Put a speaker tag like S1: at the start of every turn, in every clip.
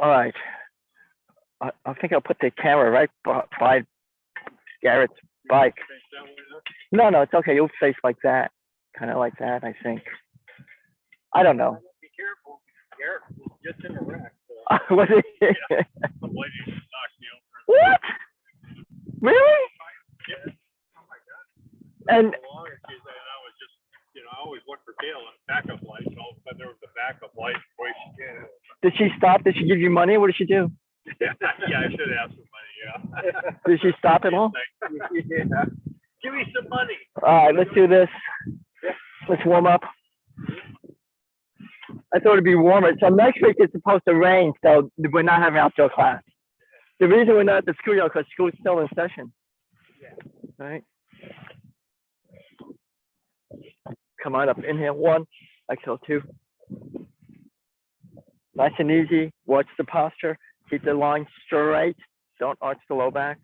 S1: All right. I think I'll put the camera right by Garrett's bike. No, no, it's okay. You'll face like that, kind of like that. I think. I don't know.
S2: Be careful. Garrett was just in a wreck.
S1: Was it?
S2: Yeah. Some lady just knocked me over.
S1: What? Really?
S2: Yeah. Oh my God.
S1: And
S2: I was just, I always look for tail and backup lights. And all of a sudden there was a backup light.
S1: did she stop? Did she give you money? What did she do?
S2: Yeah, I should ask for money. Yeah.
S1: Did she stop at all?
S2: Yeah. Give me some money.
S1: All right, let's do this. Let's warm up. I thought it'd be warmer. So next week it's supposed to rain, so we're not having outdoor class. The reason we're not at the schoolyard because school's still in session. Yeah. Right. Come on up. Inhale 1, exhale 2. Nice and easy. Watch the posture. Keep the line straight. Don't arch the low back.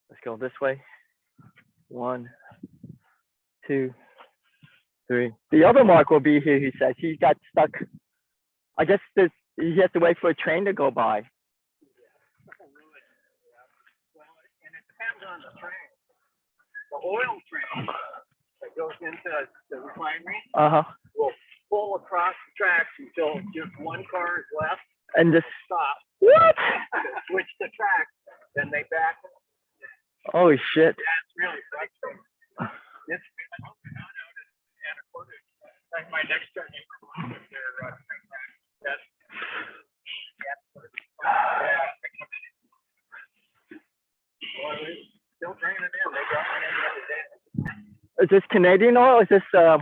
S1: Let's go this way. 1, 2, 3. The other Mark will be here, he says. He got stuck. I guess he has to wait for a train to go by.
S2: Well, and it depends on the train. The oil train that goes into the refinery will pull across the tracks until just one car is left
S1: and just
S2: stop.
S1: What?
S2: Switch the track, then they back.
S1: Holy shit.
S2: Yeah, it's really frustrating. It's like my next turn. Still bringing it in. They got one in the other day.
S1: Is this Canadian oil? Is this
S2: back?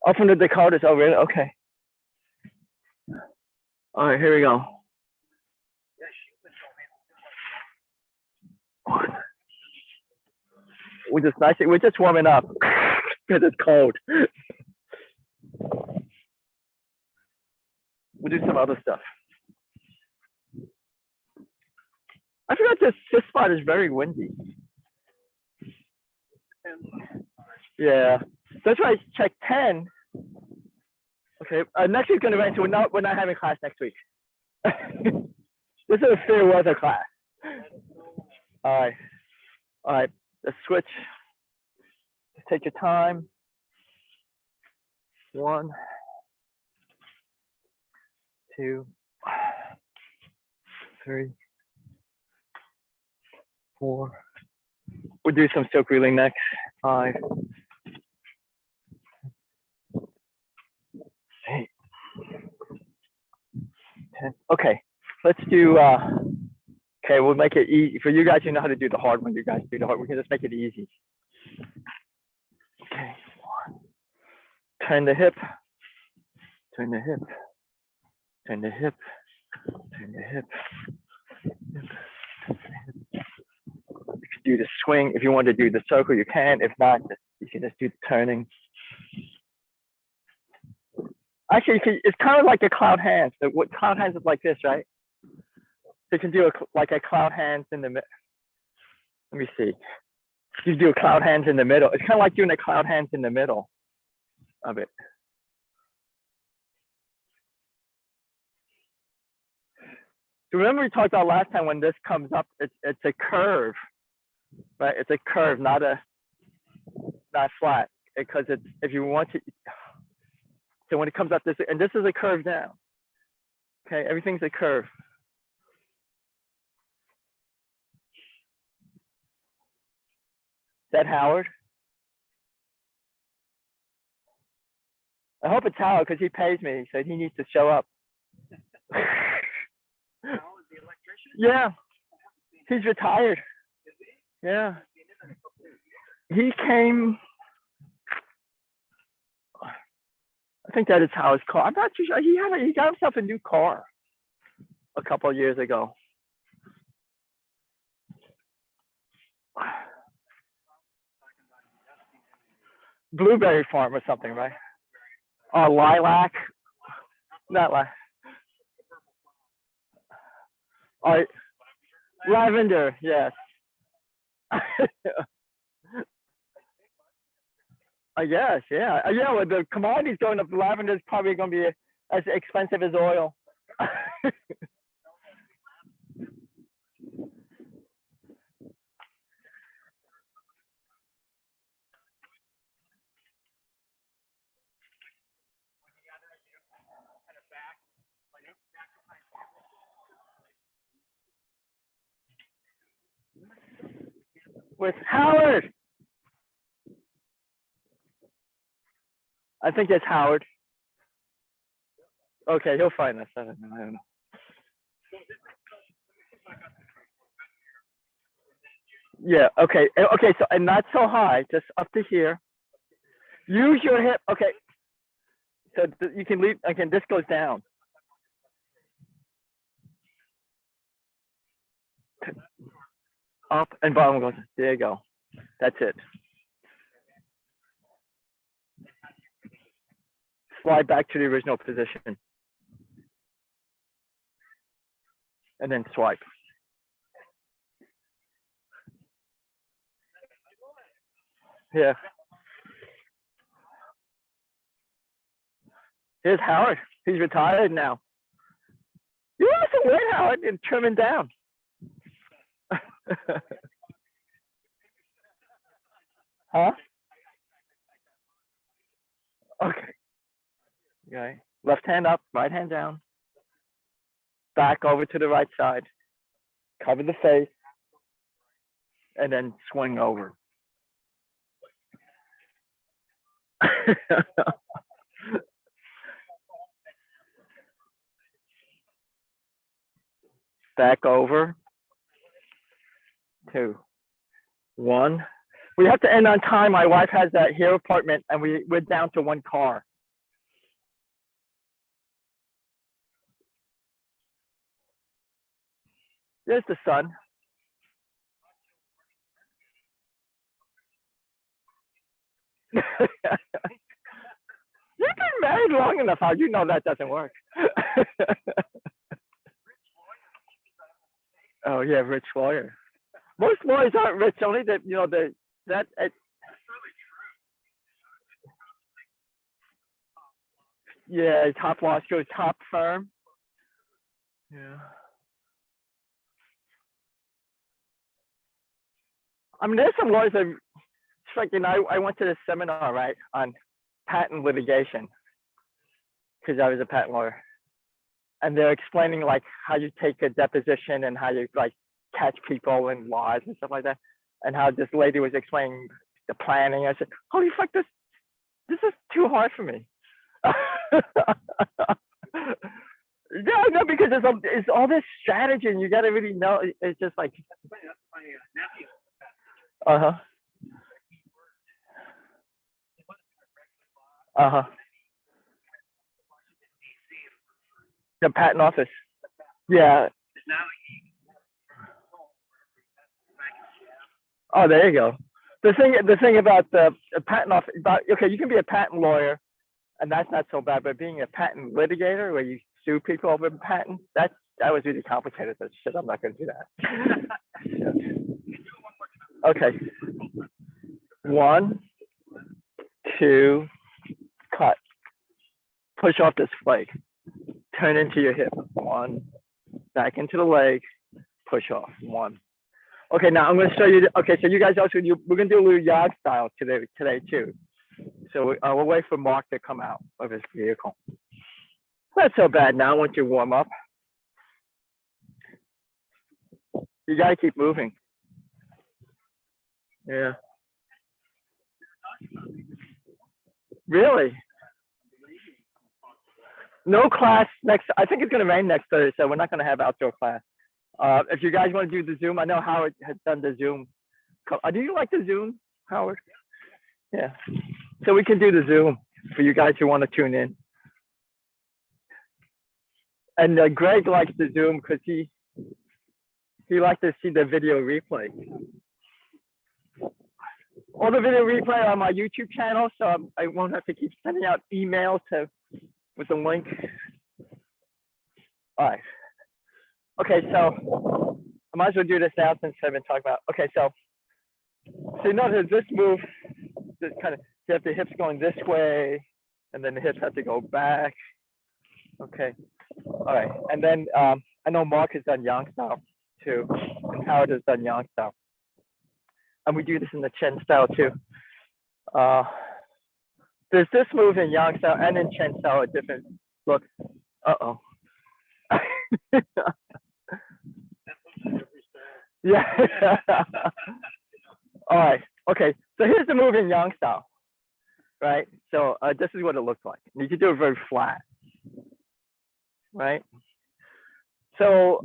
S1: Oh, from the Dakotas. Oh, really? Okay. All right, here we go. We're just warming up because it's cold. We'll do some other stuff. I forgot this spot is very windy. Yeah, that's why I checked 10. Okay, next week's gonna rain, so we're not having class next week. This is a fair weather class. All right. Let's switch. Just take your time. 1, 2, 3, 4. We'll do some silk reeling next. 5, 8, 10. Okay, let's do. Okay, we'll make it easy for you guys. You know how to do the hard one. You guys do the hard. We can just make it easy. Okay, 1. Turn the hip. Turn the hip. Turn the hip. Turn the hip. You can do the swing. If you want to do the circle, you can. If not, you can just do the turning. Actually, it's kind of like a cloud hands. What cloud hands is like this, right? So you can do like a cloud hands in the middle. Let me see. You do a cloud hands in the middle. It's kind of like doing a cloud hands in the middle of it. So remember we talked about last time when this comes up, it's a curve, right? It's a curve, not flat, because it's if you want to. So when it comes up this, and this is a curve down. Okay, everything's a curve. Is that Howard? I hope it's Howard because he pays me. He said he needs to show up. Yeah, he's retired. Yeah, he came. I think that is Howard's car. I'm not too sure. He got himself a new car a couple of years ago. Blueberry farm or something, right? Oh, lilac. Not lilac. All right. Lavender, yes. I guess, yeah. Yeah, well, the commodities going up, lavender is probably going to be as expensive as oil. With Howard. I think it's Howard. Okay, he'll find us. I don't know. Yeah, okay. Okay, so, and not so high, just up to here. Use your hip. Okay. So you can leave, again, this goes down. Up and bottom goes, there you go. That's it. Slide back to the original position. And then swipe. Yeah. Here's Howard. He's retired now. You want to wait, Howard, and trim him down. Huh? Okay. Okay. Left hand up, right hand down. Back over to the right side. Cover the face. And then swing over. Back over. 2, 1. We have to end on time. My wife has that here apartment, and we're down to 1 car. There's the sun. You've been married long enough. How you know that doesn't work? Oh yeah, rich lawyer. Most lawyers aren't rich. Only that that. Yeah, top law school, top firm. Yeah. I mean, there's some lawyers that, it's like, I went to this seminar, right, on patent litigation, because I was a patent lawyer. And they're explaining like how you take a deposition and how you like catch people in laws and stuff like that. And how this lady was explaining the planning. I said, holy fuck, this is too hard for me. Yeah, no, because it's all this strategy and you got to really know. It's just like, uh-huh. Uh-huh. The patent office. Yeah. Oh, there you go. The thing about the patent office, okay, you can be a patent lawyer, and that's not so bad. But being a patent litigator, where you sue people over patent, that was really complicated. That shit, I'm not going to do that. Okay. 1, 2, cut. Push off this flag. Turn into your hip. 1, back into the leg. Push off. 1. Okay, now I'm going to show you. Okay, so you guys also we're going to do a little yard style today too. So we'll wait for Mark to come out of his vehicle. Not so bad now once you warm up. You got to keep moving. Yeah. Really? No class next. I think it's going to rain next Thursday, so we're not going to have outdoor class. If you guys want to do the Zoom, I know Howard has done the Zoom. Do you like the Zoom, Howard? Yeah. So we can do the Zoom for you guys who want to tune in. And Greg likes the Zoom because he likes to see the video replay. All the video replay on my YouTube channel, so I won't have to keep sending out emails with the link. All right. Okay, so I might as well do this now since I've been talking about. Okay, so you notice this move, this kind of you have the hips going this way, and then the hips have to go back. Okay. All right. And then I know Mark has done yang style too, and Howard has done yang style. And we do this in the Chen style too. There's this move in yang style and in Chen style a different look. Uh-oh. Yeah. All right. Okay. So here's the move in yang style, right? So this is what it looks like. You can do it very flat, right? So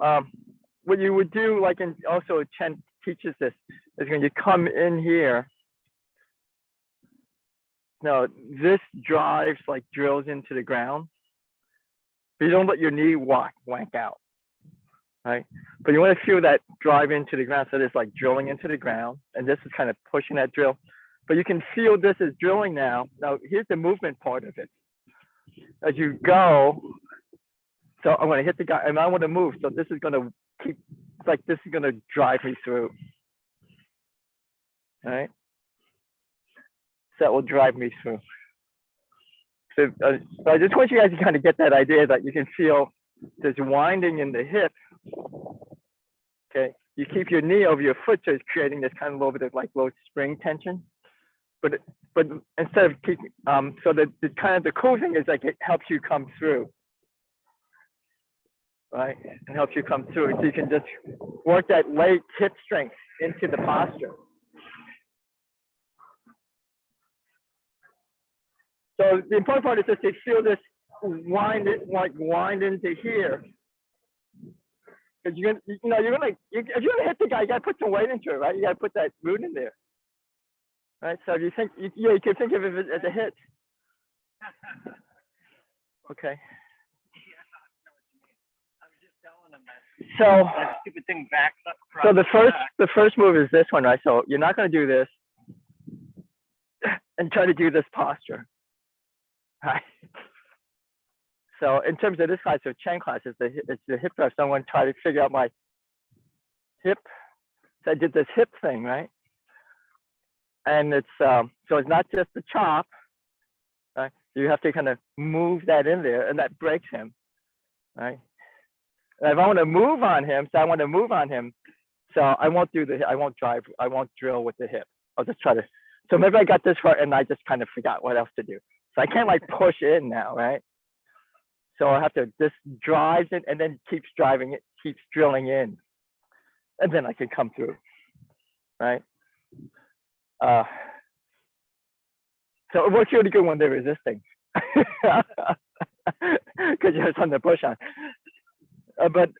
S1: what you would do, like in also Chen teaches this, is when you come in here. No, this drives like drills into the ground. But you don't let your knee wank out, right? But you want to feel that drive into the ground. So it's like drilling into the ground, and this is kind of pushing that drill. But you can feel this is drilling now. Now here's the movement part of it. As you go, so I'm going to hit the guy, and I want to move. So this is going to keep, like this is going to drive me through, right? So that will drive me through. So I just want you guys to kind of get that idea that you can feel there's winding in the hip. Okay, you keep your knee over your foot, so it's creating this kind of little bit of like low spring tension. But instead of keeping, so the kind of the cool thing is like it helps you come through, right? It helps you come through, so you can just work that late hip strength into the posture. So the important part is just to feel this wind into here. Because you're gonna hit the guy, you gotta put some weight into it, right? You gotta put that root in there, right? So if you think, you can think of it as a hit. Okay. So
S2: that stupid thing backs up.
S1: So the first move is this one, right? So you're not gonna do this and try to do this posture. Right. So in terms of this class, so Chen class, it's the hip thrust. So I want to try to figure out my hip. So I did this hip thing, right? And it's so it's not just the chop, right? You have to kind of move that in there, and that breaks him, right? And if I want to move on him, so I won't do I won't drill with the hip. I'll just try to. So maybe I got this far, and I just kind of forgot what else to do. So I can't like push in now, right? So I have to just drive it and then keeps driving it, keeps drilling in, and then I can come through, right? So it works really good when they're resisting, because you have something to push on. But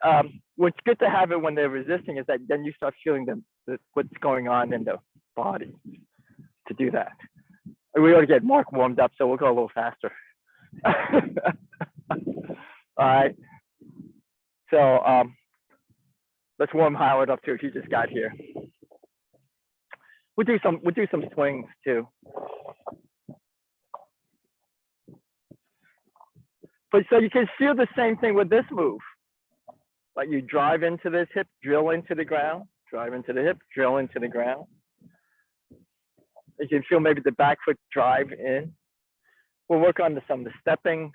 S1: what's good to have it when they're resisting is that then you start feeling what's going on in the body to do that. We ought to get Mark warmed up, so we'll go a little faster. All right. So let's warm Howard up too. He just got here. We'll do some swings too. But so you can feel the same thing with this move. Like you drive into this hip, drill into the ground, drive into the hip, drill into the ground. You can feel maybe the back foot drive in. We'll work on some of the stepping.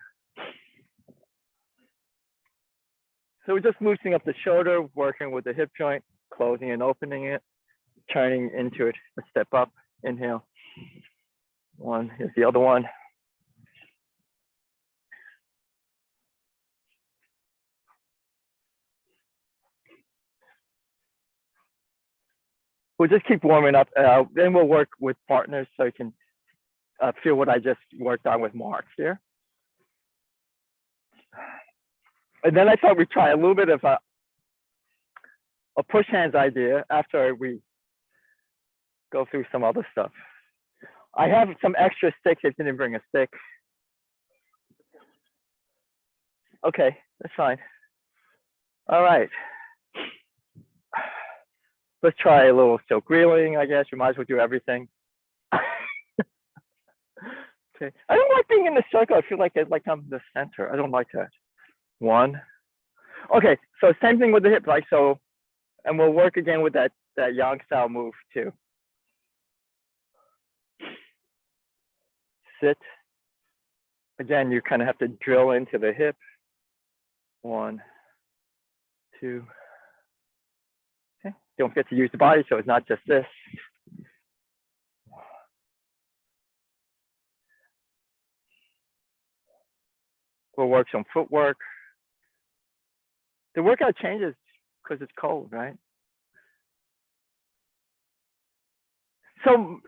S1: So we're just loosening up the shoulder, working with the hip joint, closing and opening it, turning into it. A step up, inhale. One, here's the other one. We'll just keep warming up. Then we'll work with partners so you can feel what I just worked on with Mark here. And then I thought we'd try a little bit of a push hands idea after we go through some other stuff. I have some extra sticks. I didn't bring a stick. Okay, that's fine. All right. Let's try a little silk reeling, I guess. We might as well do everything. Okay. I don't like being in the circle. I feel like I'm in the center. I don't like that. One. Okay, so same thing with the hip, right? So, and we'll work again with that yang style move too. sit. Again, you kind of have to drill into the hip. 1, 2. Okay. Don't forget to use the body, so it's not just this. We'll work some footwork. The workout changes because it's cold, right? So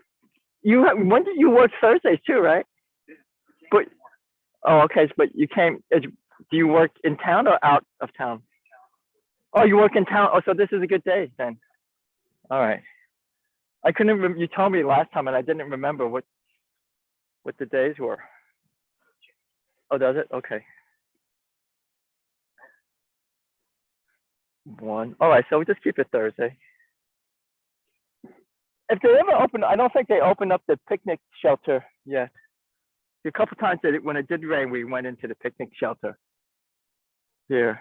S1: when did you work Thursdays too, right? But oh, okay. But you came. Do you work in town or out of town? Oh, you work in town. Oh, so this is a good day then. All right. I couldn't remember. You told me last time, and I didn't remember what the days were. Oh, does it? Okay. 1. All right. So we just keep it Thursday. If they ever open, I don't think they opened up the picnic shelter yet. A couple times that when it did rain, we went into the picnic shelter here.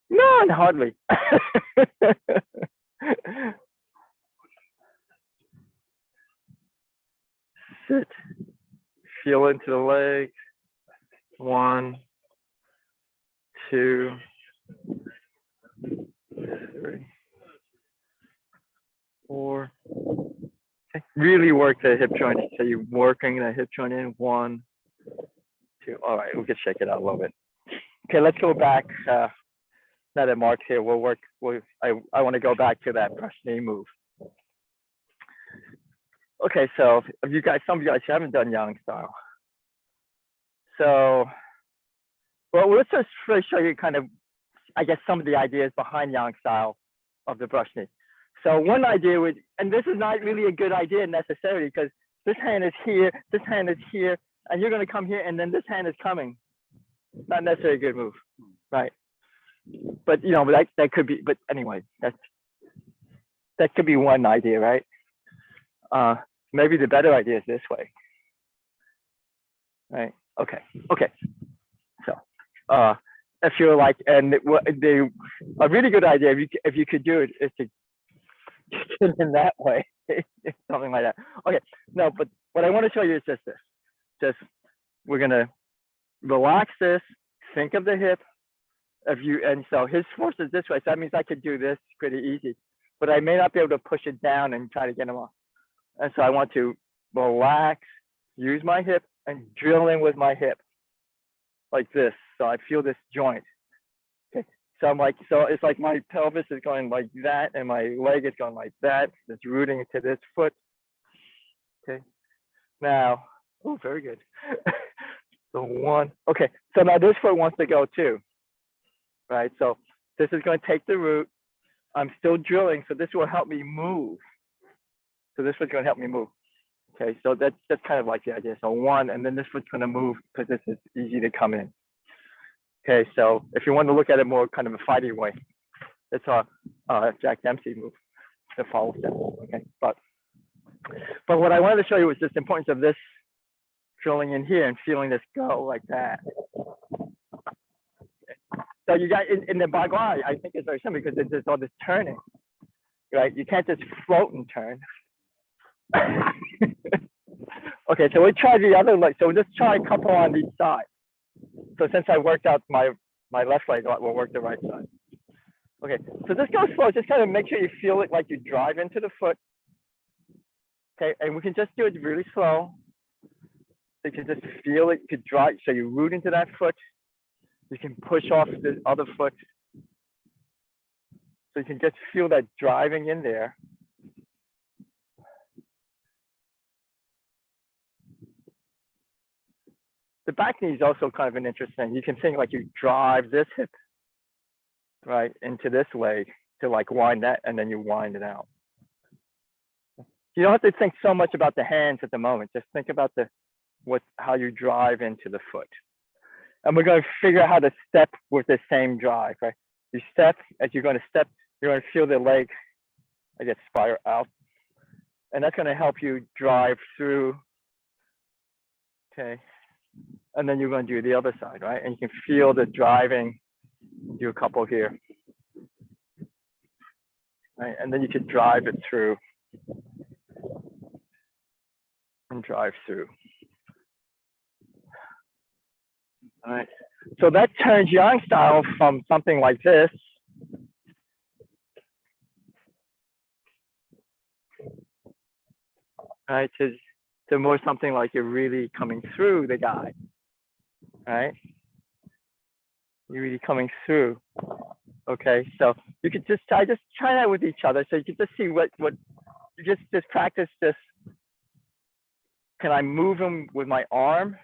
S1: No, hardly. Sit. Feel into the legs. 1, 2, 3, 4. Okay. Really work the hip joint. So you're working the hip joint in. 1, 2. All right, we can shake it out a little bit. Okay, let's go back. Now that Mark's here, we'll work. I want to go back to that brush knee move. Okay, so if you guys, some of you guys haven't done Yang style. So, well, let's just first show you kind of, I guess, some of the ideas behind Yang style of the brush knee. So one idea would, and this is not really a good idea necessarily because this hand is here, this hand is here, and you're going to come here, and then this hand is coming. Not necessarily a good move, right? But you know, but that could be. But anyway, that could be one idea, right? Maybe the better idea is this way, right? Okay. So, if you're like, and a really good idea, if you could do it, is to get it in that way, something like that. Okay. No, but what I want to show you is just this. Just we're gonna relax this. Think of the hip. And so his force is this way, so that means I could do this pretty easy, but I may not be able to push it down and try to get him off. And so I want to relax, use my hip, and drill in with my hip like this. So I feel this joint. Okay. So it's like my pelvis is going like that, and my leg is going like that. It's rooting into this foot. Okay. Now, oh, very good. So 1. Okay. So now this foot wants to go too. Right, so this is going to take the root. I'm still drilling, so this will help me move. So this one's going to help me move. Okay, so that's kind of like the idea. So 1, and then this one's going to move because this is easy to come in. Okay, so if you want to look at it more kind of a fighting way, it's a Jack Dempsey move, the follow step. Okay, but what I wanted to show you was just the importance of this drilling in here and feeling this go like that. So you got in the Bagua, I think it's very simple because there's all this turning, right? You can't just float and turn. Okay, so we'll try the other leg. So we'll just try a couple on each side. So since I worked out my left leg, we'll work the right side. Okay, so just go slow. Just kind of make sure you feel it like you drive into the foot. Okay, and we can just do it really slow. So you can just feel it. You could drive, so you root into that foot. You can push off the other foot. So you can just feel that driving in there. The back knee is also kind of an interesting. You can think like you drive this hip, right, into this leg to like wind that, and then you wind it out. You don't have to think so much about the hands at the moment. Just think about how you drive into the foot. And we're going to figure out how to step with the same drive, right? You step, as you're going to step, you're going to feel the leg, I guess, spiral out. And that's going to help you drive through, okay? And then you're going to do the other side, right? And you can feel the driving, do a couple here. right? And then you could drive it through and drive through. All right. So that turns Yang style from something like this right, to more something like you're really coming through the guy, right? You're really coming through. Okay, so you could just try that with each other. So you can just see what you just practice this. Can I move him with my arm?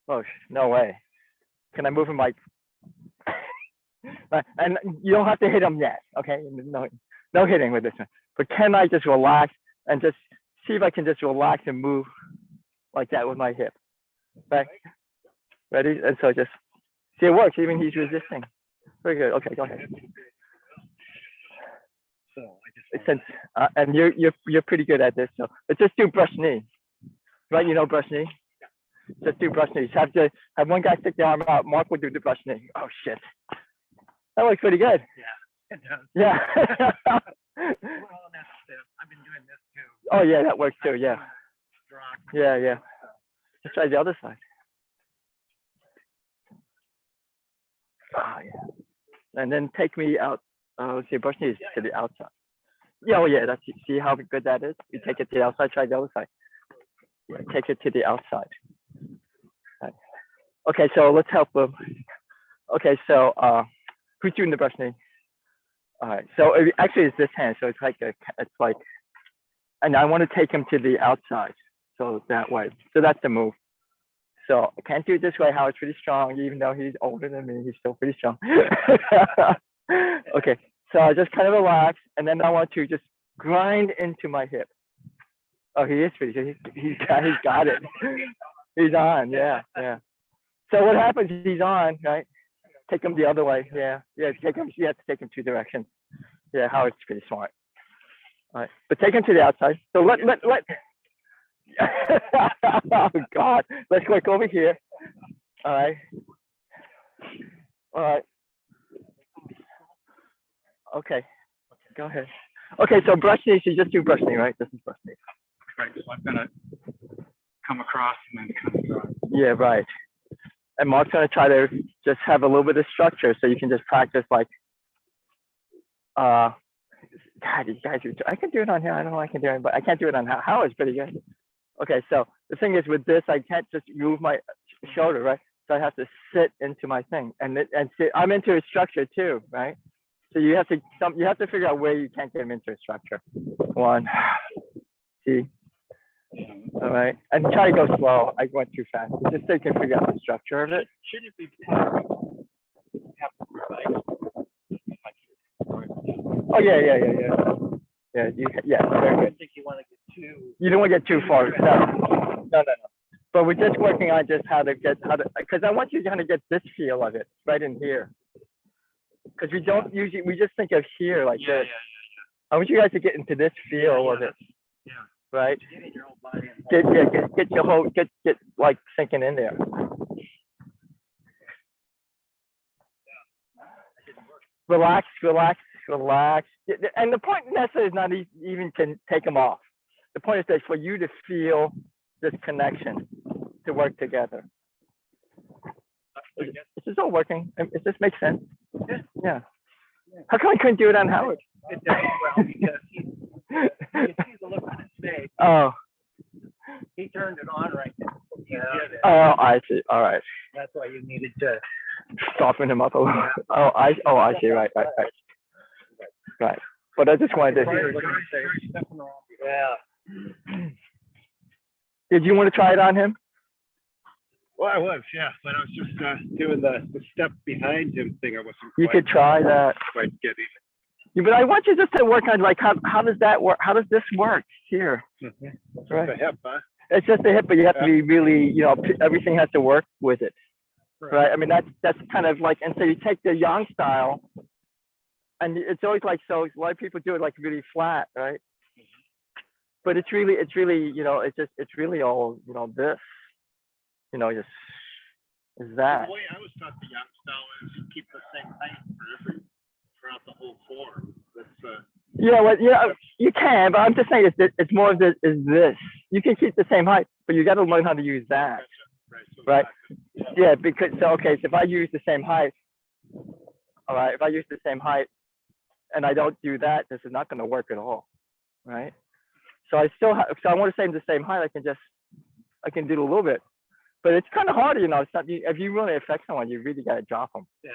S1: Oh, no way. Can I move him like, and you don't have to hit him yet, okay? No hitting with this one. But can I just relax and just see if I can just relax and move like that with my hip, right? Ready? And so just see it works, even he's resisting. Very good, okay, go ahead.
S2: So I just
S1: and you're pretty good at this, so let's just do brush knee, right? You know brush knee? Just do brush knees. Have one guy stick the arm out. Mark will do the brush knee. Oh shit, that looks pretty good.
S2: Yeah, it does.
S1: Yeah.
S2: Well, I've been doing this too.
S1: Oh yeah, that works too. Yeah. Yeah. Let's try the other side. Oh yeah. And then take me out. Let's see, brush knees to the outside. Yeah. Oh yeah. That's see how good that is. You take it to the outside. Try the other side. Yeah, take it to the outside. Right. Okay, so let's help them. Okay, so who's doing the brush knee? All right, so actually it's this hand, so it's like, and I want to take him to the outside, so that way. So that's the move. So I can't do it this way. Howard's pretty strong, even though he's older than me, he's still pretty strong. Okay, so I just kind of relax, and then I want to just grind into my hip. Oh, he is pretty good. He's got it. He's on, yeah. So what happens is he's on, right? Take him the other way, yeah. Take him. You have to take him two directions. Yeah, Howard's pretty smart. All right, but take him to the outside. So let. Oh God, let's click over here. All right. Okay, go ahead. Okay, so brush knee. So you just do brush knee, right? This is brush knee.
S2: Right, so I'm gonna come across and then come across.
S1: Yeah, right. And Mark's gonna try to just have a little bit of structure, so you can just practice like, God, you guys, I can do it on here. I don't know I can do it, but I can't do it on Howard's pretty good. Okay, so the thing is with this, I can't just move my shoulder, right? So I have to sit into my thing, and sit. I'm into a structure too, right? So you have to figure out where you can't get him into a structure. One, see. All right, and try to go slow. I went too fast. Just so you can figure out the structure of it.
S2: Should it be possible?
S1: Oh yeah. Yeah, very good.
S2: I think you want to get too.
S1: You don't want to get too far. No. But we're just working on just because I want you to kind of get this feel of it right in here. Because we don't usually, we just think of here like this. Yeah. I want you guys to get into this feel of it.
S2: Yeah.
S1: Right?
S2: Get your whole body.
S1: Get your whole, get like sinking in there. Relax. And the point necessarily is not even to take them off. The point is that for you to feel this connection to work together. Is this all working? Does this make sense? Yeah. How come I couldn't do it on Howard?
S2: It does well because you see the look on his face.
S1: Oh.
S2: He turned it on right now. Yeah.
S1: Oh, I see. All right.
S2: That's why you needed to
S1: soften him up a little. Oh, I see. Right. But I just wanted to.
S2: Yeah.
S1: Did you want to try it on him?
S2: Well, I was, yeah, but I was just doing the step behind him thing. I wasn't.
S1: You could try that.
S2: Quite getting.
S1: Yeah, but I want you just to work on like how does that work? How does this work here?
S2: Mm-hmm.
S1: Right.
S2: The hip, huh?
S1: It's just the hip, but you have to be really, everything has to work with it, right? I mean, that's kind of like, and so you take the Yang style, and it's always like, so a lot of people do it like really flat, right? But it's really, it's really all, this, just is that.
S2: The way I was taught the Yang style is keep the same height throughout the whole form. That's
S1: Yeah, well, yeah, you can, but I'm just saying it's more of this is this. You can keep the same height, but you got to learn how to use that. Right? Yeah, because so okay, so if I use the same height, all right, if I use the same height and I don't do that, this is not going to work at all, right? So I still have, so I want to save the same height. I can do a little bit, but it's kind of hard, you know. It's not, if you really affect someone, you really got to drop them.
S2: Yeah.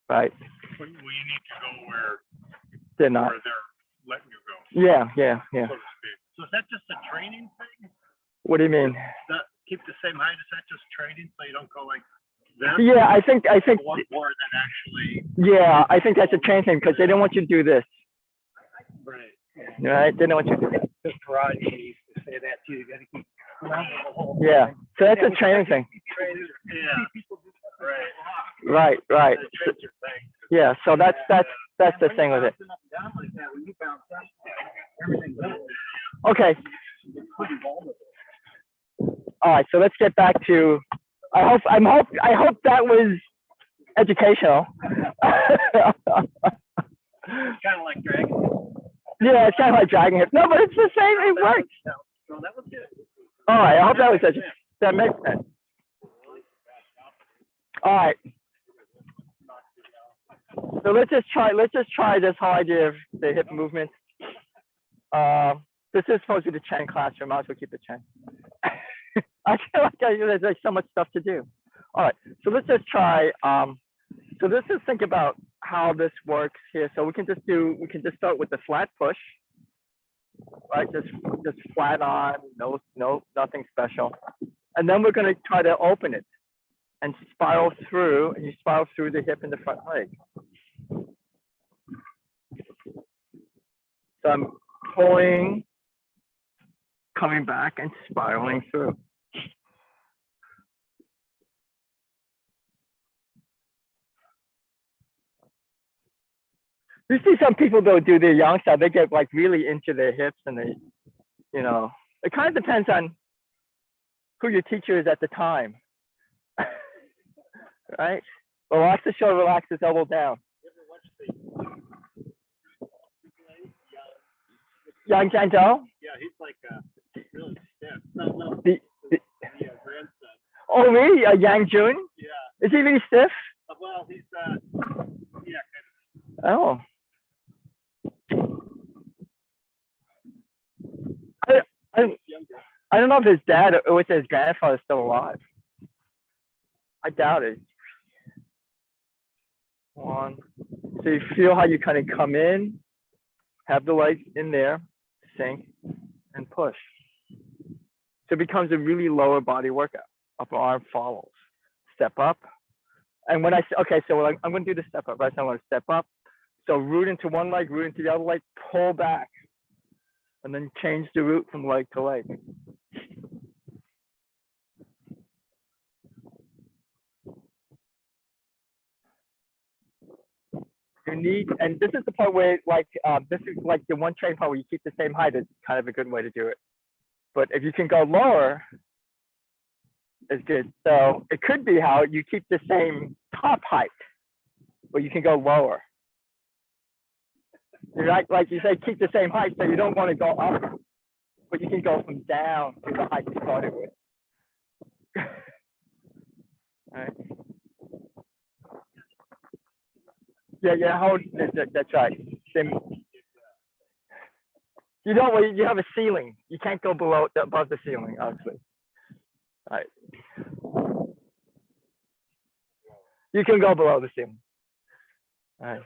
S1: Right.
S2: Well, you need to go where
S1: they're not.
S2: Where they're letting you go.
S1: Yeah.
S2: So is that just a training thing?
S1: What do you mean?
S2: Keep the same height? Is that just training so you don't go like this?
S1: Yeah, I think.
S2: More than actually.
S1: Yeah, I think that's a training thing because they don't want you to do this.
S2: Right.
S1: Right. They don't want you to do that.
S2: Because karate used to say that too. You got to keep.
S1: Yeah. So that's a training thing.
S2: Yeah.
S1: Right. So, yeah. So that's the thing with it. Okay. All right. So let's get back to. I hope that was educational.
S2: It's kind of like dragging.
S1: Yeah, it's kind of like dragging it. No, but it's the same. It works.
S2: No, that was good.
S1: All right. I hope that was educational. That makes sense. All right. So let's just try this whole idea of the hip movement. This is supposed to be the Chen classroom. I'll also keep it Chen. I feel like there's like so much stuff to do. All right, so let's just try. So let's just think about how this works here. So we can just start with the flat push, right? Just flat on, no, nothing special. And then we're going to try to open it and spiral through, and you spiral through the hip and the front leg. So I'm pulling, coming back, and spiraling through. You see some people though do their yang style, they get like really into their hips and they, you know, it kind of depends on who your teacher is at the time. Right? Relax the shoulder, relax the elbow down. Yang Zhangzhou?
S2: Yeah, he's like really stiff. No, grandson.
S1: Oh, really? Yang Jun?
S2: Yeah.
S1: Is he really stiff?
S2: Well, he's yeah, kind of.
S1: Oh. I don't know if his dad or if his grandfather is still alive. I doubt it. One. So you feel how you kind of come in, have the legs in there, sink, and push. So it becomes a really lower body workout. Upper arm follows. Step up. And when I say, okay, so I'm going to do the step up, right? So I'm going to step up. So root into one leg, root into the other leg, pull back. And then change the root from leg to leg. You need, and this is the part where, like, this is like the one training part where you keep the same height is kind of a good way to do it. But if you can go lower, it's good. So it could be how you keep the same top height, but you can go lower. Like you say, keep the same height, so you don't want to go up, but you can go from down to the height you started with. All right. Yeah, hold, that's right. Same. You don't, you have a ceiling. You can't go above the ceiling, obviously. All right. You can go below the ceiling. All right.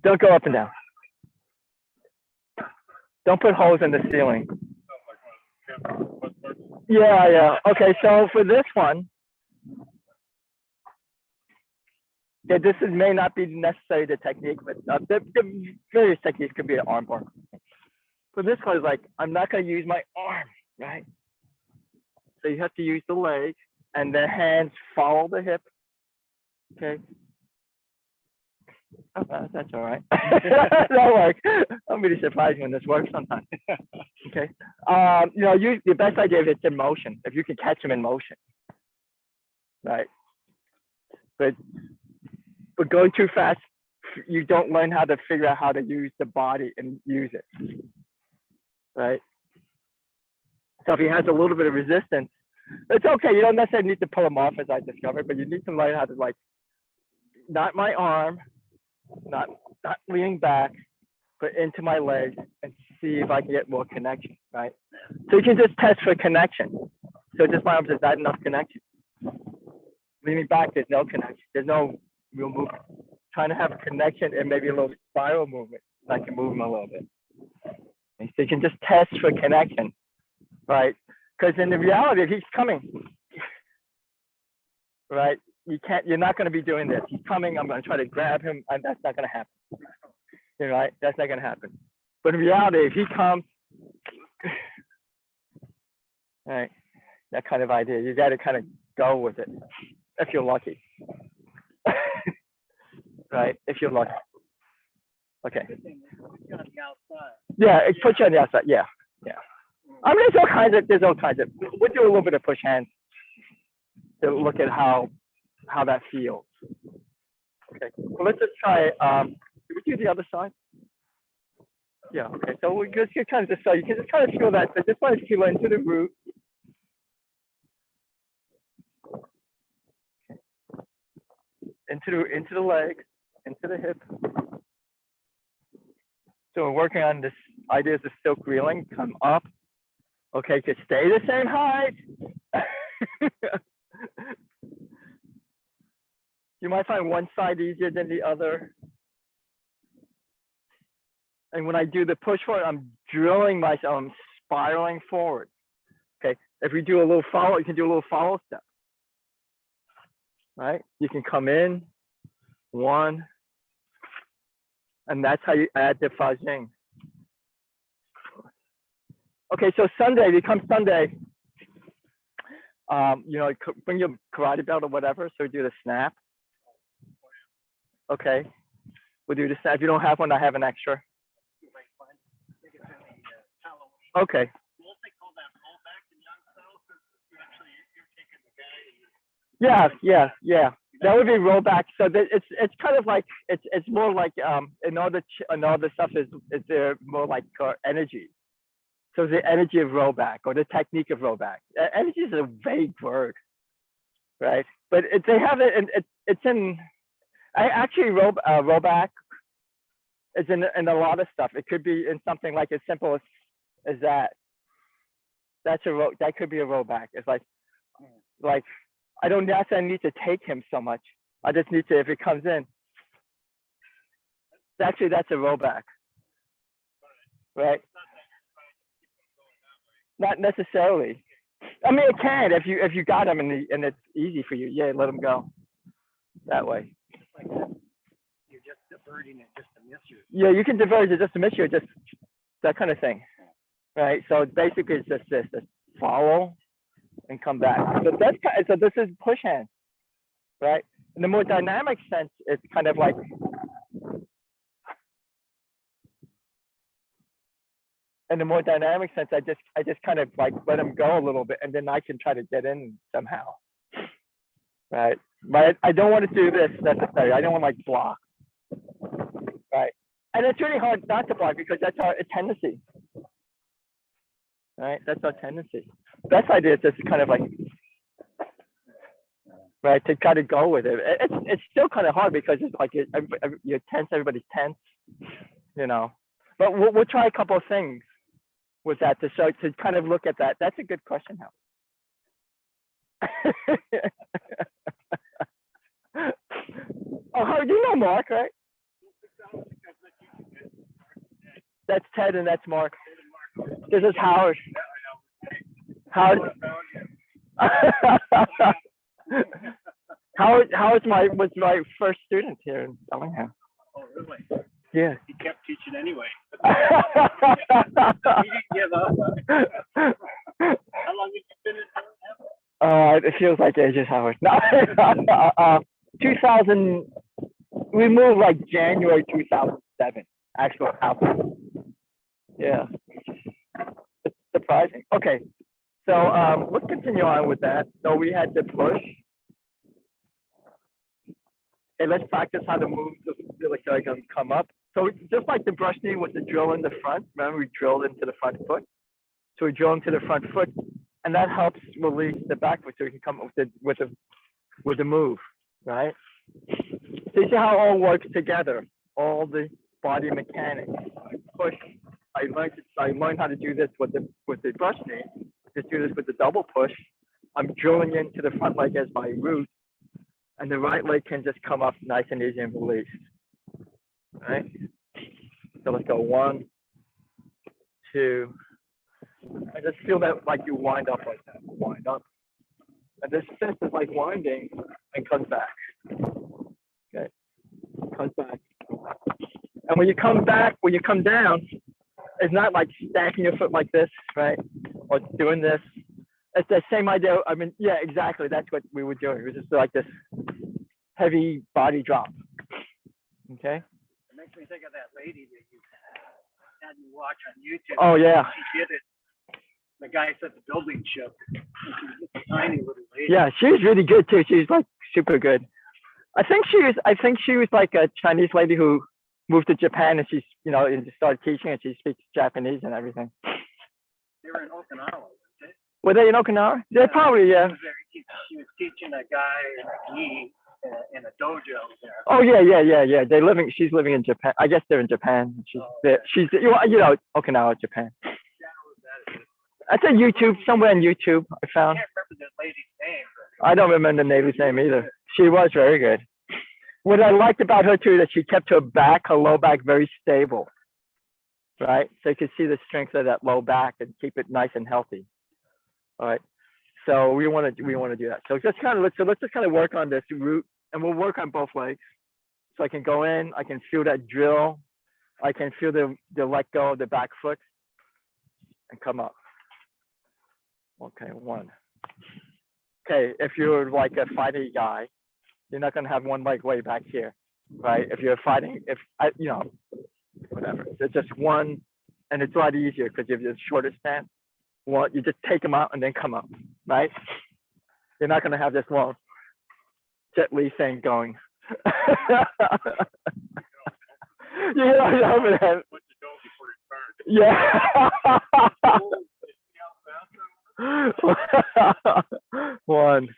S1: Don't go up and down. Don't put holes in the ceiling. Yeah. Okay, so for this one, yeah, this may not be necessarily the technique, but the various techniques could be an arm bar. For this one, is like, I'm not going to use my arm, right? So you have to use the leg, and the hands follow the hip. Okay. Oh, that's all right. That'll work. I'm really surprised when this works sometimes. Okay. You know, the best idea is it's in motion. If you can catch them in motion, right? But but going too fast, you don't learn how to figure out how to use the body and use it, right? So if he has a little bit of resistance, it's okay. You don't necessarily need to pull him off, as I discovered, but you need to learn how to, like, not my arm, not leaning back, but into my leg and see if I can get more connection, right? So you can just test for connection. So just my arms, is that enough connection? Leaning back, there's no connection. There's no real movement. Trying to have a connection and maybe a little spiral movement. I can move him a little bit. And so you can just test for connection, right? Because in the reality, if he's coming, right, you're not going to be doing this. He's coming, I'm going to try to grab him, and that's not going to happen. You're right, that's not going to happen. But in reality, if he comes, right, that kind of idea, you got to kind of go with it, if you're lucky. Right, if you're lucky. Okay. Yeah, it puts you on the outside. Yeah, yeah. I mean, there's all kinds of. We'll do a little bit of push hands to look at how that feels. Okay. Well, let's just try. Did we do the other side? Yeah. Okay. So we just kind of just so you can just kind of feel that. So just want to feel into the root. Into the leg, into the hip. So we're working on this ideas of silk reeling. Come up. Okay, to stay the same height. You might find one side easier than the other. And when I do the push forward, I'm drilling myself, I'm spiraling forward. Okay, if we do a little follow, you can do a little follow step. Right? You can come in, one, and that's how you add the fuzing. Okay, so Sunday becomes Sunday. You know, bring your karate belt or whatever. So we do the snap. Okay, we'll do the snap. If you don't have one, I have an extra. Okay. Yeah. That would be rollback. So it's kind of like it's more like another stuff is there more like energy. So the energy of rollback or the technique of rollback. Energy is a vague word, right? But they have it, and it's in. I actually rollback is in a lot of stuff. It could be in something like as simple as that. That could be a rollback. It's like I don't necessarily need to take him so much. I just need to, if it comes in. Actually, that's a rollback, right? Not necessarily. I mean, it can if you got him and it's easy for you. Yeah, let him go that way.
S2: You're just diverting it just to miss you.
S1: Yeah, you can divert it just to miss you, just that kind of thing, right? So basically, it's just this: follow and come back. So this is push hand, right? In the more dynamic sense, it's kind of like. In the more dynamic sense, I just kind of like let him go a little bit, and then I can try to get in somehow, right? But I don't want to do this necessarily. I don't want to like block, right? And it's really hard not to block because that's our tendency, right? That's our tendency. Best idea is just kind of like, right, to kind of go with it. It's still kind of hard because it's like you're tense, everybody's tense, you know. But we'll try a couple of things with that to kind of look at that. That's a good question, Hal. Oh, you know Mark, right? That's Ted and that's Mark. This is Howard. Howard was my first student here in Bellingham.
S2: Oh, really?
S1: Yeah.
S2: He kept teaching anyway. He didn't give up. How long did you finish?
S1: It feels like ages, Howard. No, 2000. We moved like January 2007. Actual house. Yeah. It's surprising. Okay. So let's continue on with that. So we had to push. Okay, let's practice how to move so I can come up. So just like the brush knee with the drill in the front, remember we drilled into the front foot. So we drill into the front foot, and that helps release the back foot so we can come up with the move, right? So you see how it all works together, all the body mechanics. Push. I learned how to do this with the brush knee. Just do this with the double push. I'm drilling into the front leg as my root, and the right leg can just come up nice and easy and release. Right? So let's go 1, 2. And just feel that like you wind up like that. Wind up. And this sense is like winding and comes back. Okay. Comes back. And when you come back, when you come down, it's not like stacking your foot like this, right? Or doing this. It's the same idea. I mean, yeah, exactly. That's what we were doing. It was just like this heavy body drop. Okay.
S2: It makes me think of that lady that you had me watch on YouTube.
S1: Oh yeah.
S2: She did it. The guy at the building show. She's a tiny little lady.
S1: Yeah, she's really good too. She's like super good. I think she was like a Chinese lady who moved to Japan and she's, and started teaching and she speaks Japanese and everything.
S2: They were in Okinawa, weren't they?
S1: Were they in Okinawa? They probably, yeah.
S2: She was teaching a guy in a gi in a dojo there.
S1: Oh yeah. She's living in Japan. I guess they're in Japan. She's Okinawa, Japan. That's on YouTube, somewhere on YouTube I found.
S2: I can't remember the lady's name.
S1: I don't remember the lady's name either. She was very good. What I liked about her too is that she kept her low back very stable, right? So you can see the strength of that low back and keep it nice and healthy. All right. So we want to do that. So let's just kind of work on this root, and we'll work on both legs. So I can go in, I can feel that drill, I can feel the let go of the back foot, and come up. Okay, 1. Okay, if you're like a fighting guy, you're not going to have one leg way back here, right? If you're fighting, whatever. So just 1, and it's a lot easier because you have the shorter stance. Well, you just take them out and then come up, right? You're not going to have this long Jet Li thing going. Yeah. 1,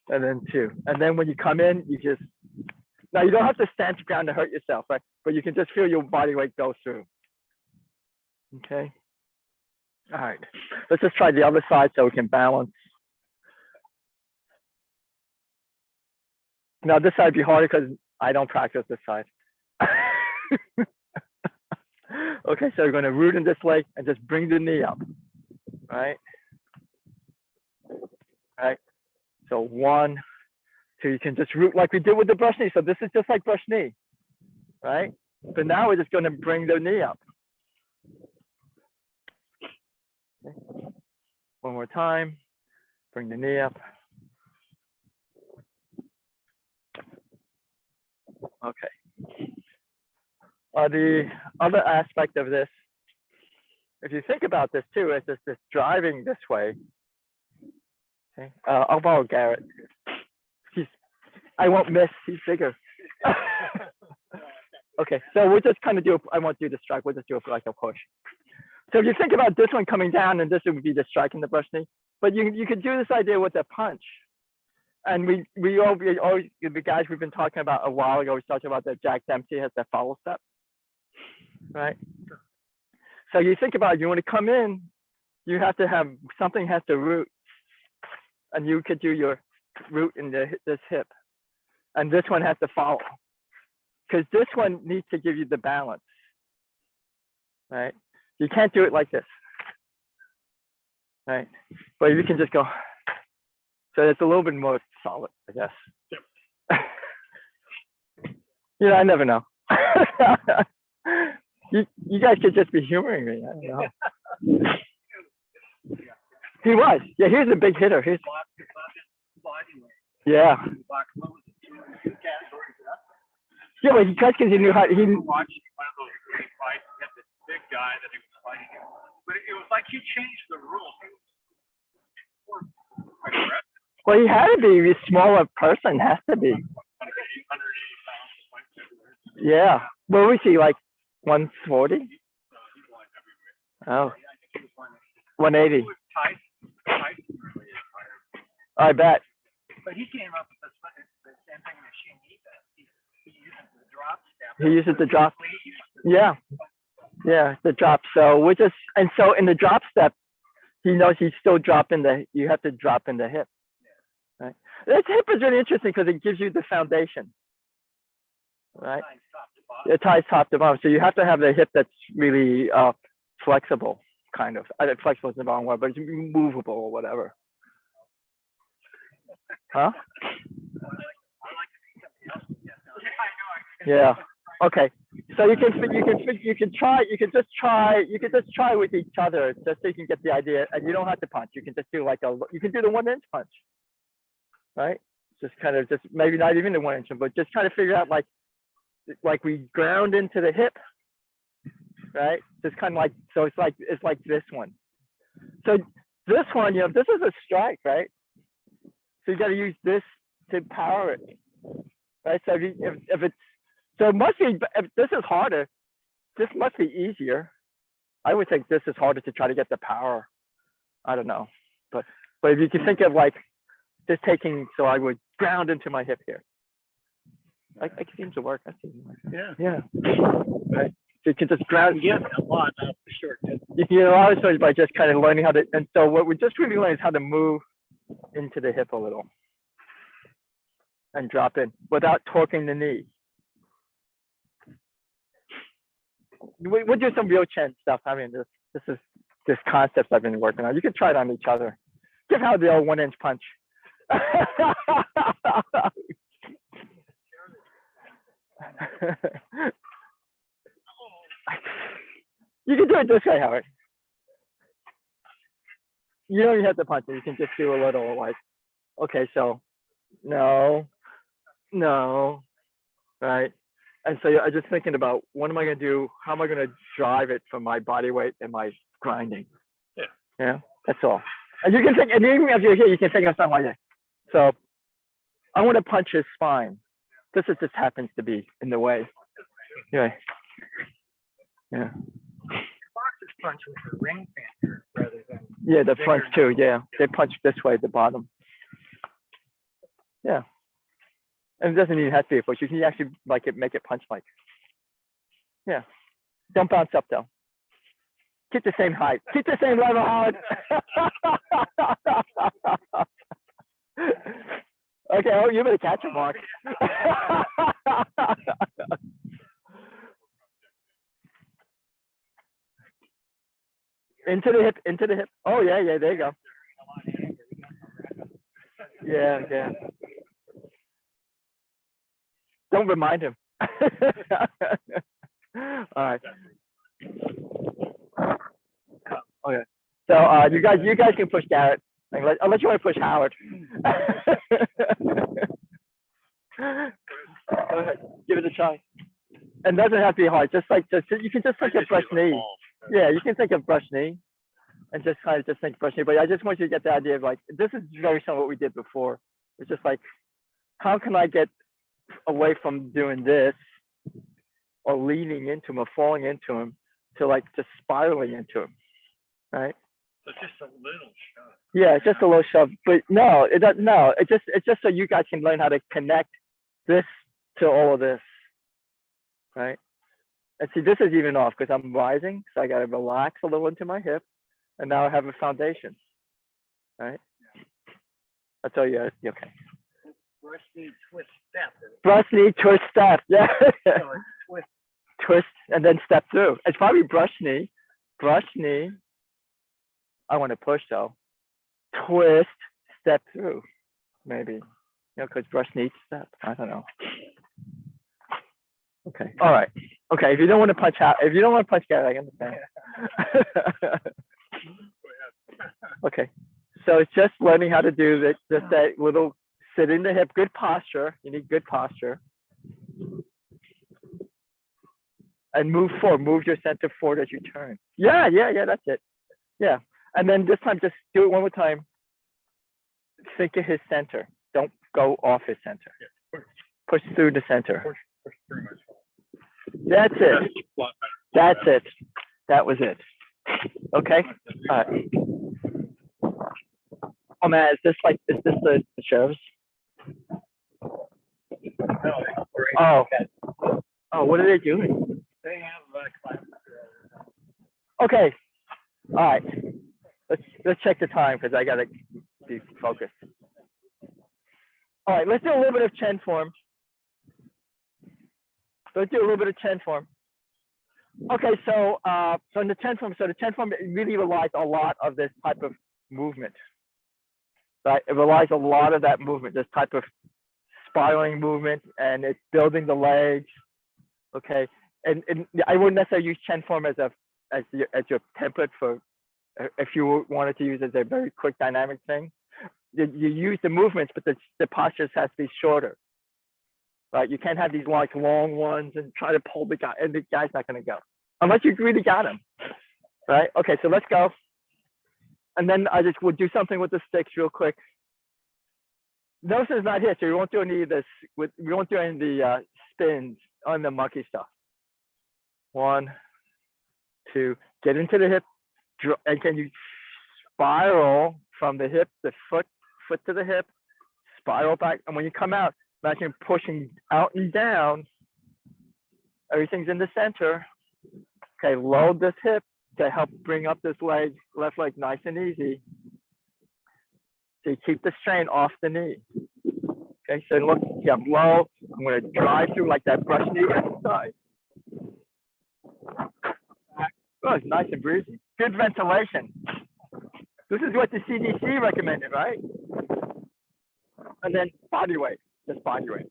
S1: and then 2, and then when you come in, now you don't have to stand your ground to hurt yourself, right? But you can just feel your body weight go through. Okay. All right. Let's just try the other side so we can balance. Now this side would be harder because I don't practice this side. Okay, so we're going to root in this leg and just bring the knee up. Right. Right. So 1, 2, you can just root like we did with the brush knee. So this is just like brush knee, right? But now we're just going to bring the knee up. Okay. One more time. Bring the knee up. Okay. The other aspect of this, if you think about this too, is just this driving this way. Okay, I'll borrow Garrett. I won't miss. He's bigger. Okay, so we'll just kind of I won't do the strike. We'll just do it like a push. So if you think about this one coming down, and this would be the strike in the brush knee, but you could do this idea with a punch. And we always the guys we've been talking about a while ago, we talked about that Jack Dempsey has that follow step, right? So you think about it, you want to come in, you have to have something has to root, and you could do your root in this hip, and this one has to follow, because this one needs to give you the balance, right? You can't do it like this, right? But you can just go. So it's a little bit more solid, I guess. Yep. I never know. You guys could just be humoring me. I don't know. He was. Yeah, here's a big hitter. Yeah. Yeah, but because he knew how. He
S2: watched one of those great fights. He had this big guy that he was fighting him, but it was like he changed the rules. He was
S1: well, he had to be. A smaller person has to be.
S2: 180,
S1: Yeah. What was he like? 140? Oh. 180. I bet.
S2: But he came up with the same thing machine he does. He uses the drop step.
S1: He uses the drop. Yeah. Yeah, the drop. So we're just, and so in the drop step, he knows he's still dropping you have to drop in the hip. Right. This hip is really interesting because it gives you the foundation. Right. It ties top to bottom. So you have to have the hip that's really flexible, kind of. I think flexible is the wrong word, but it's movable or whatever. Huh? Yeah. Okay. So you can just try with each other just so you can get the idea, and you don't have to punch. You can just do you can do the 1 inch punch, right? Just kind of maybe not even the 1 inch, but just try to figure out like we ground into the hip, right? Just kind of like, so it's like this one. So this one, this is a strike, right? So you got to use this to power it, right? So if it's, so it must be, if this is harder, this must be easier. I would think this is harder to try to get the power. I don't know, but if you can think of like just taking, so I would ground into my hip here. It seems to work. Yeah. Right. So you can just ground.
S2: Yeah, a lot of short.
S1: You can get a lot of stories by just kind of learning how to, and so what we just really learn is how to move into the hip a little and drop in without torquing the knee. We'll do some real chin stuff. I mean, this concepts I've been working on. You can try it on each other. Give Howard the old 1 inch punch. You can do it this way, Howard. You don't even have to punch it. You can just do a little like, okay, so no, right? And so I'm just thinking about what am I going to do? How am I going to drive it from my body weight and my grinding? Yeah, that's all. And you can think, and even if you're here, you can think of something like that. So I want to punch his spine. This just happens to be in the way. Yeah.
S2: Boxers punch with a ring finger rather than.
S1: Yeah, the front too. Yeah, they punch this way at the bottom. Yeah. And it doesn't even have to be a push. You can actually make it punch like. Yeah. Don't bounce up though. Keep the same height. Keep the same level, Howard. Okay. Oh, you better catch it, Mark. Into the hip. Oh yeah. There you go. Yeah. Don't remind him. All right. Okay. So you guys can push Garrett, unless you want to push Howard. Go ahead, give it a try. And it doesn't have to be hard. You can just think of brush knee. Yeah, you can think of brush knee, and just kind of think brush knee. But I just want you to get the idea of like, this is very similar to what we did before. It's just like, how can I get away from doing this or leaning into him or falling into him to like just spiraling into him, right?
S2: So just a little shove.
S1: Yeah, just a little shove. But no, it doesn't. No, it's just so you guys can learn how to connect this to all of this, right? And see, this is even off because I'm rising, so I got to relax a little into my hip, and now I have a foundation, right? That's all you. Okay.
S2: Brush knee twist step.
S1: Brush knee twist step. Yeah.
S2: So
S1: twist and then step through. It's probably brush knee. I want to push though. Twist, step through, maybe. Because brush knee step. I don't know. Okay. All right. Okay. If you don't want to punch out, Gary, I understand. Okay. So it's just learning how to do this. Just that little sit in the hip. Good posture. You need good posture. And move forward. Move your center forward as you turn. Yeah. That's it. Yeah. And then this time, just do it one more time. Think of his center. Don't go off his center. Push through the center.
S2: Push through much.
S1: That's it. That's it. That was it. Okay. All right. Oh man, is this the sheriff's? Oh. Oh, what are they doing?
S2: They have classes.
S1: Okay. All right. Let's check the time because I gotta be focused. All right, let's do a little bit of Chen form. Let's do a little bit of Chen form. Okay, so in the Chen form, the Chen form really relies a lot of this type of movement, right? It relies a lot of that movement, this type of spiraling movement, and it's building the legs. Okay, and I wouldn't necessarily use Chen form as your template for if you wanted to use it as a very quick dynamic thing. You use the movements, but the postures has to be shorter, right? You can't have these like long ones and try to pull the guy, and the guy's not going to go unless you really got him, right? Okay, so let's go, and then I just would do something with the sticks real quick. Notice it's not here, so we won't do any of this. We won't do any of the spins on the monkey stuff. 1, 2, get into the hip, and can you spiral from the hip, the foot to the hip, spiral back, and when you come out, imagine pushing out and down. Everything's in the center. Okay, load this hip to help bring up this leg, left leg, nice and easy. So you keep the strain off the knee. Okay, so look, I'm low. I'm going to drive through like that brush knee exercise. Oh, it's nice and breezy. Good ventilation. This is what the CDC recommended, right? And then body weight, just body weight.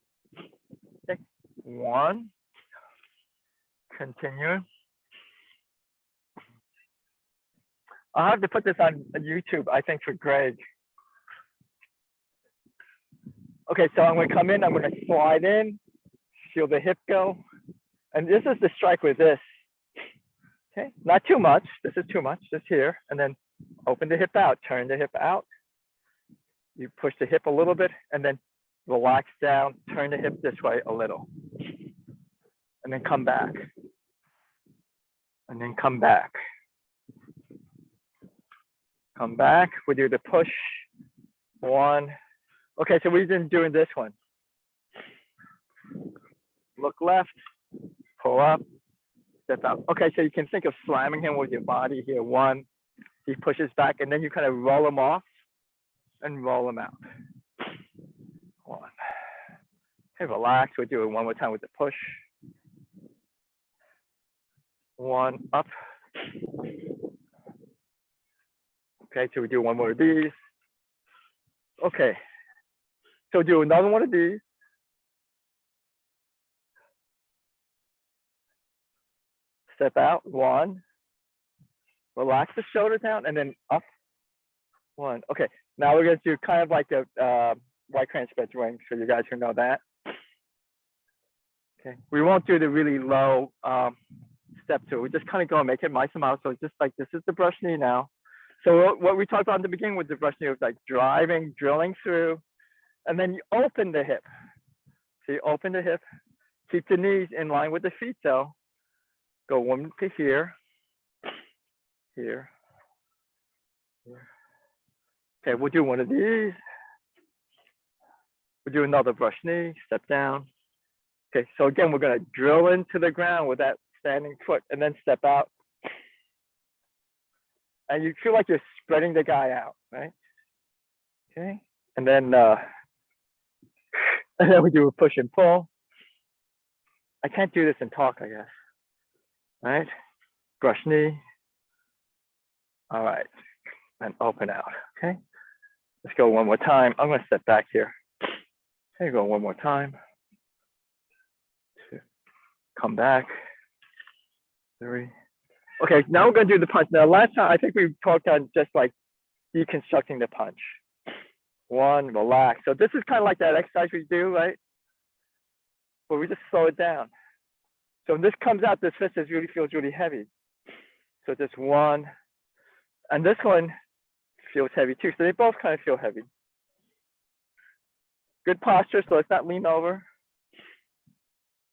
S1: Okay, 1. Continue. I'll have to put this on YouTube, I think, for Greg. Okay, so I'm going to come in, I'm going to slide in, feel the hip go. And this is the strike with this. Okay, not too much. This is too much, just here. And then open the hip out, turn the hip out. You push the hip a little bit and then relax down, turn the hip this way a little. And then come back. And then come back. Come back, we do the push. 1. Okay, so we've been doing this one. Look left, pull up, step out. Okay, so you can think of slamming him with your body here. 1, he pushes back, and then you kind of roll him off and roll him out. 1. Okay, relax. We'll do it one more time with the push. 1, up. Okay, so we do one more of these. Okay, so do another one of these. Step out, 1. Relax the shoulder down and then up. 1. Okay, now we're going to do kind of like a white crane spread wing, so you guys who know that. Okay, we won't do the really low step 2. We just kind of go and make it nice and mild. So just like this is the brush knee now. So what we talked about in the beginning with the brush knee was like driving, drilling through, and then you open the hip. So you open the hip, keep the knees in line with the feet though. Go 1 to here, here, here. Okay, we'll do one of these. We'll do another brush knee, step down. Okay, so again, we're gonna drill into the ground with that standing foot and then step out. And you feel like you're spreading the guy out, right? Okay, and then we do a push and pull. I can't do this and talk, I guess. All right, brush knee. All right, and open out, okay? Let's go one more time. I'm gonna step back here. Okay, go one more time. 2, come back. 3. Okay, now we're gonna do the punch. Now, last time I think we talked on just like deconstructing the punch. 1, relax. So this is kind of like that exercise we do, right? But we just slow it down. So when this comes out, this fist really feels really heavy. So just 1, and this one feels heavy too. So they both kind of feel heavy. Good posture, so let's not lean over.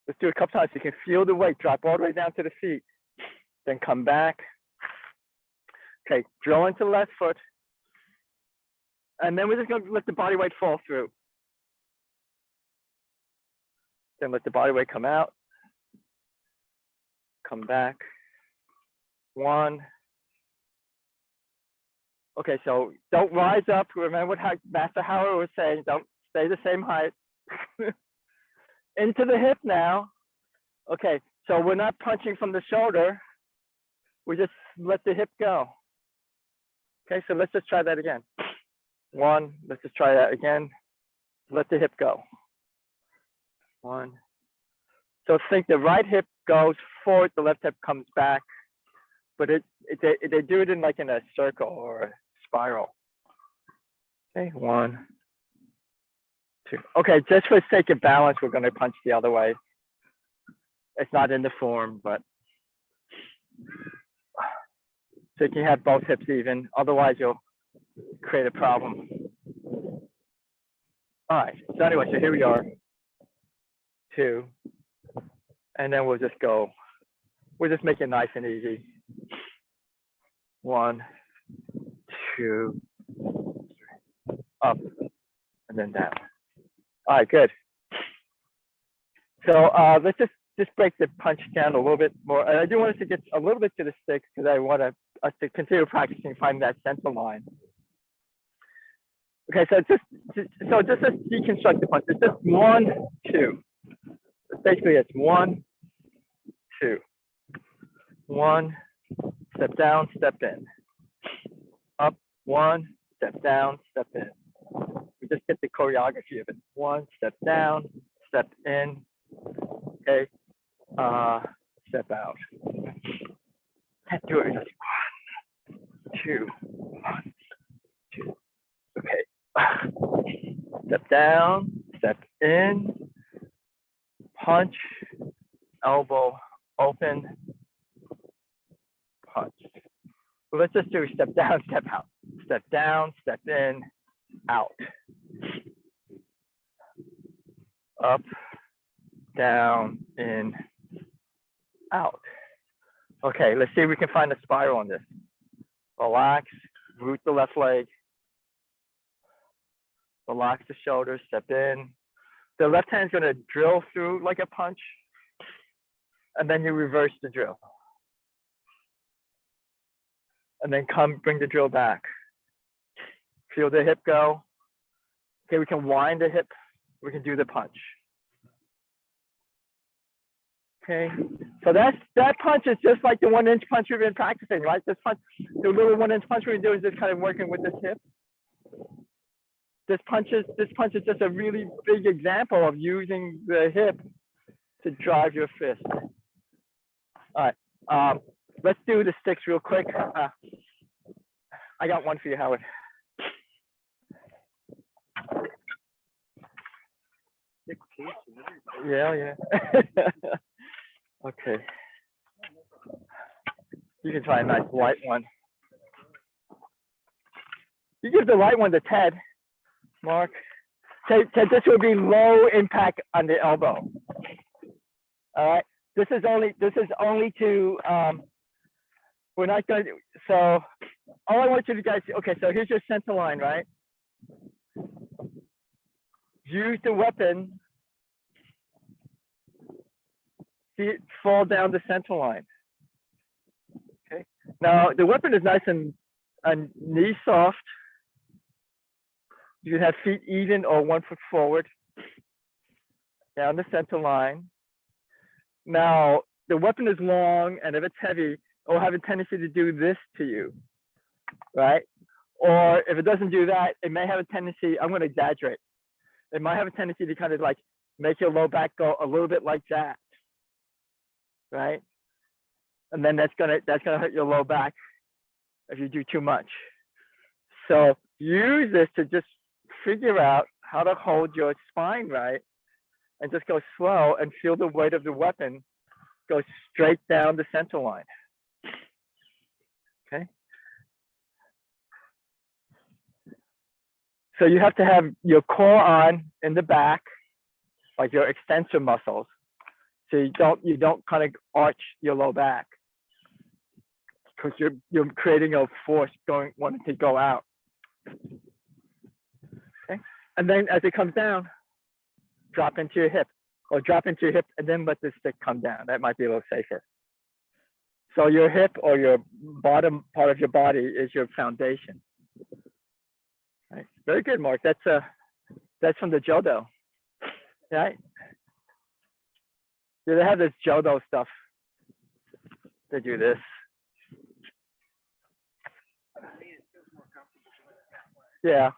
S1: Let's do it a couple times. You can feel the weight drop all the way down to the feet. Then come back. Okay, drill into the left foot. And then we're just going to let the body weight fall through. Then let the body weight come out. Come back. 1. Okay, so don't rise up. Remember what Master Howard was saying. Don't stay the same height. Into the hip now. Okay, so we're not punching from the shoulder. We just let the hip go. Okay, so let's just try that again. 1, let's just try that again. Let the hip go. 1. So think the right hip goes forward, the left hip comes back, but they do it in like in a circle or a spiral. Okay, 1, 2. Okay, just for the sake of balance, we're going to punch the other way. It's not in the form, but so you can have both hips even. Otherwise, you'll create a problem. All right. So anyway, so here we are. 2, and then we'll just go. We'll just make it nice and easy. 1, 2, up, and then down. All right, good. So let's just break the punch down a little bit more. And I do want us to get a little bit to the sticks because I want us to continue practicing finding that center line. Okay, so just to deconstruct the punch. It's just 1, 2. Basically, it's 1, 2. 1, step down, step in. Up, 1, step down, step in. We just get the choreography of it. 1, step down, step in. Okay, step out. Can't do it. Just 1, 2, 1, 2. Okay. Step down, step in, punch, elbow open, punch. Well, let's just do step down, step out. Step down, step in, out. Up, down, in, out. Okay, let's see if we can find a spiral on this. Relax, root the left leg. Relax the shoulders, step in. The left hand is going to drill through like a punch, and then you reverse the drill. And then bring the drill back. Feel the hip go. Okay, we can wind the hip. We can do the punch. Okay, so that punch is just like the 1-inch punch we've been practicing, right? This punch, the little 1-inch punch we do is just kind of working with this hip. This punch is just a really big example of using the hip to drive your fist. All right, let's do the sticks real quick. I got one for you, Howard. Yeah. Okay. You can try a nice light one. You give the light one to Ted, Mark. Ted, this will be low impact on the elbow. All right. This is only to. We're not going to. So all I want you to guys. Okay. So here's your center line, right? Use the weapon. See it fall down the center line. Okay. Now the weapon is nice and knee soft. You can have feet even or 1 foot forward. Down the center line. Now the weapon is long, and if it's heavy, it will have a tendency to do this to you, right? Or if it doesn't do that, it may have a tendency. I'm going to exaggerate. It might have a tendency to kind of like make your low back go a little bit like that. Right, and then that's gonna hurt your low back if you do too much. So use this to just figure out how to hold your spine right, and just go slow and feel the weight of the weapon go straight down the center line. Okay. So you have to have your core on in the back, like your extensor muscles. So you don't kind of arch your low back because you're creating a force wanting to go out. Okay, and then as it comes down, drop into your hip, or drop into your hip and then let the stick come down. That might be a little safer. So your hip or your bottom part of your body is your foundation. Right. Very good, Mark. That's from the Jodo. Right? Do they have this Jodo stuff? They do this. Yeah.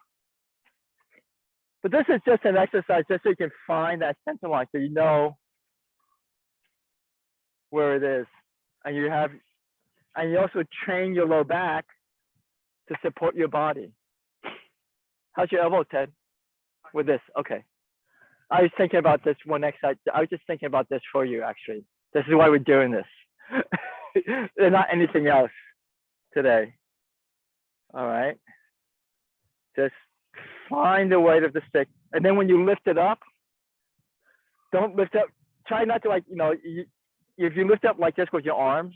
S1: But this is just an exercise just so you can find that center line so you know where it is. And you also train your low back to support your body. How's your elbow, Ted? With this, okay. I was thinking about this one exercise. I was just thinking about this for you, actually. This is why we're doing this. There's not anything else today. All right. Just find the weight of the stick. And then when you lift it up, don't lift up. Try not to if you lift up like this with your arms,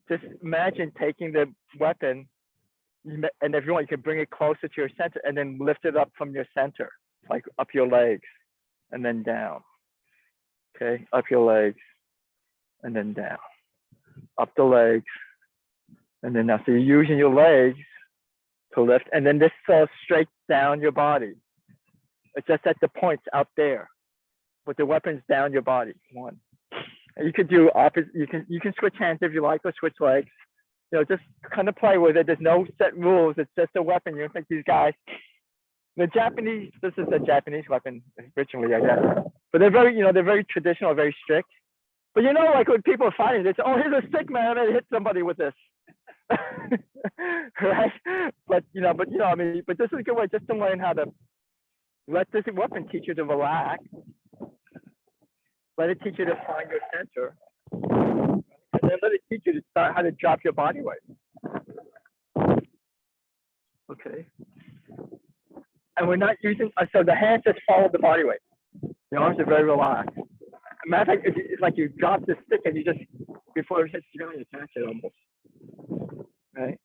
S1: just imagine taking the weapon, and if you want, you can bring it closer to your center and then lift it up from your center, like up your legs and then down. Okay, up your legs and then down, up the legs and then down. So you're using your legs to lift, and then this falls straight down your body. It's just at the points out there, with the weapons down your body. One. And you could do opposite. You can switch hands if you like, or switch legs. Just kind of play with it. There's no set rules. It's just a weapon. You don't think these guys. This is a Japanese weapon originally, I guess. But they're very traditional, very strict. But like when people are fighting, they say, "Oh, here's a stick, man. I hit somebody with this." Right? But this is a good way just to learn how to let this weapon teach you to relax. Let it teach you to find your center. And then let it teach you to start how to drop your body weight. Okay. And we're not using, so the hands just follow the body weight. The arms are very relaxed. Matter of fact, it's like you drop the stick and you just, before it hits the ground, you catch it almost. Right?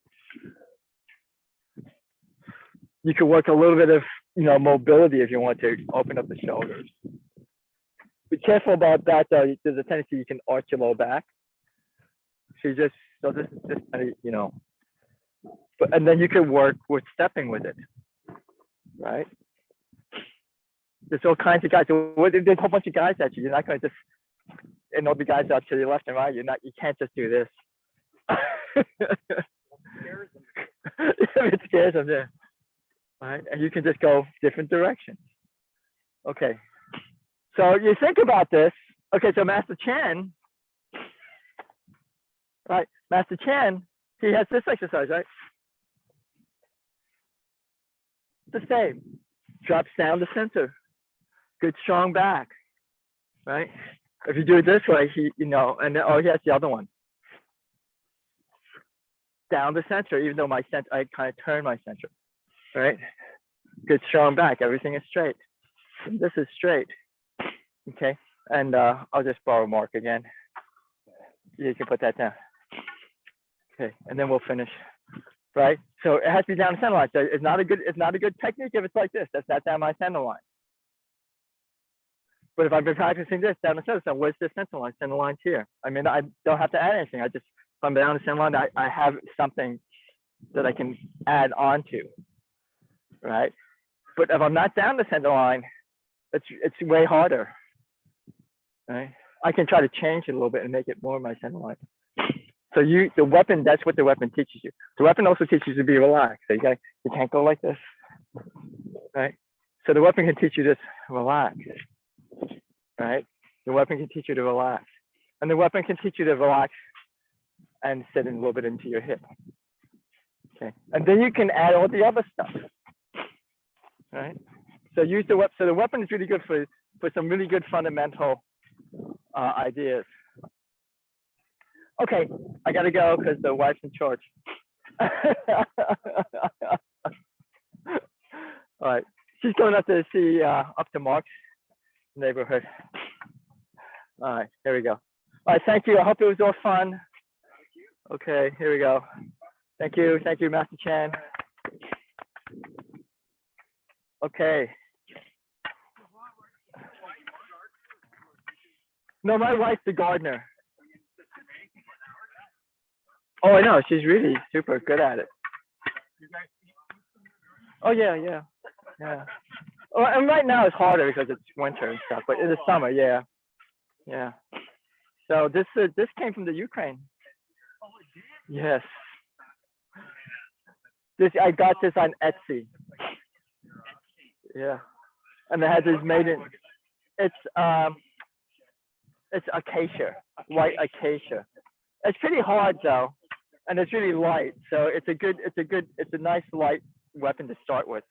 S1: You could work a little bit of, mobility if you want to open up the shoulders. Be careful about that, though. There's a tendency you can arch your low back. So this and then you can work with stepping with it, right? There's all kinds of guys. There's a whole bunch of guys at you. You're not going to just, and all the guys out to the left and right. You can't just do this. It scares them, yeah. Right, and you can just go different directions. Okay. So you think about this. Okay, so Master Chen, right? Master Chen, he has this exercise, right? The same. Drops down the center. Good strong back, right? If you do it this way, he has the other one. Down the center, even though I kind of turn my center, right? Good strong back. Everything is straight. And this is straight. Okay, and I'll just borrow Mark again. You can put that down. Okay, and then we'll finish. Right. So it has to be down the center line. So it's not a good technique if it's like this. That's not down my center line. But if I've been practicing this down the center line, where's the center line? Center line's here. I mean, I don't have to add anything. If I'm down the center line, I have something that I can add on to. Right. But if I'm not down the center line, it's way harder. Right? I can try to change it a little bit and make it more my center line. So the weapon, that's what the weapon teaches you. The weapon also teaches you to be relaxed. So you can't go like this, right? So the weapon can teach you to relax, right? The weapon can teach you to relax, and the weapon can teach you to relax and sit in a little bit into your hip. Okay, and then you can add all the other stuff, right? So use the weapon. So the weapon is really good for some really good fundamental ideas. Okay, I gotta go because the wife's in charge. All right, she's going up to see up to Mark's neighborhood. All right, here we go. All right, thank you. I hope it was all fun. Okay, here we go. Thank you, Master Chan. Okay. No, my wife's the gardener. Oh, I know. She's really super good at it. Oh, yeah. Oh, and right now it's harder because it's winter and stuff, but in the summer, yeah. So this came from the Ukraine. Yes. I got this on Etsy. Yeah. And it has this maiden. It's acacia, white acacia. It's pretty hard though, and it's really light. So it's a nice light weapon to start with.